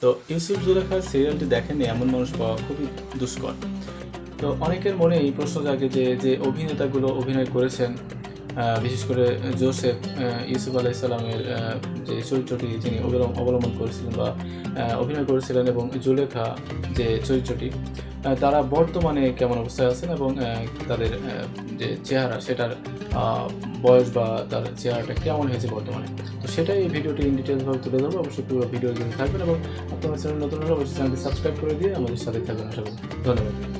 তো ইউসুফ জুলেখা সিরিয়ালটি দেখেননি এমন মানুষ পাওয়া খুবই দুষ্কর। তো অনেকের মনে এই প্রশ্ন জাগে যে অভিনেতাগুলো অভিনয় করেছেন, বিশেষ করে জোসেফ, ইউসুফ আলাইসাল্লামের যে চরিত্রটি যিনি অবলম্বন করেছিলেন বা অভিনয় করেছিলেন, এবং জুলেখা যে চরিত্রটি, তারা বর্তমানে কেমন অবস্থায় আছেন এবং তাদের যে চেহারা সেটার বয়স বা তার চেহারাটা কেমন হয়েছে বর্তমানে। তো সেটাই এই ভিডিওটি ইন ডিটেলসভাবে তুলে ধরবো। অবশ্যই পুরো ভিডিও জুড়ে থাকবেন এবং আপনার চ্যানেল নতুন হলে অবশ্যই চ্যানেলটি সাবস্ক্রাইব করে দিয়ে আমাদের সাথে থাকবেন। আশা করি। ধন্যবাদ।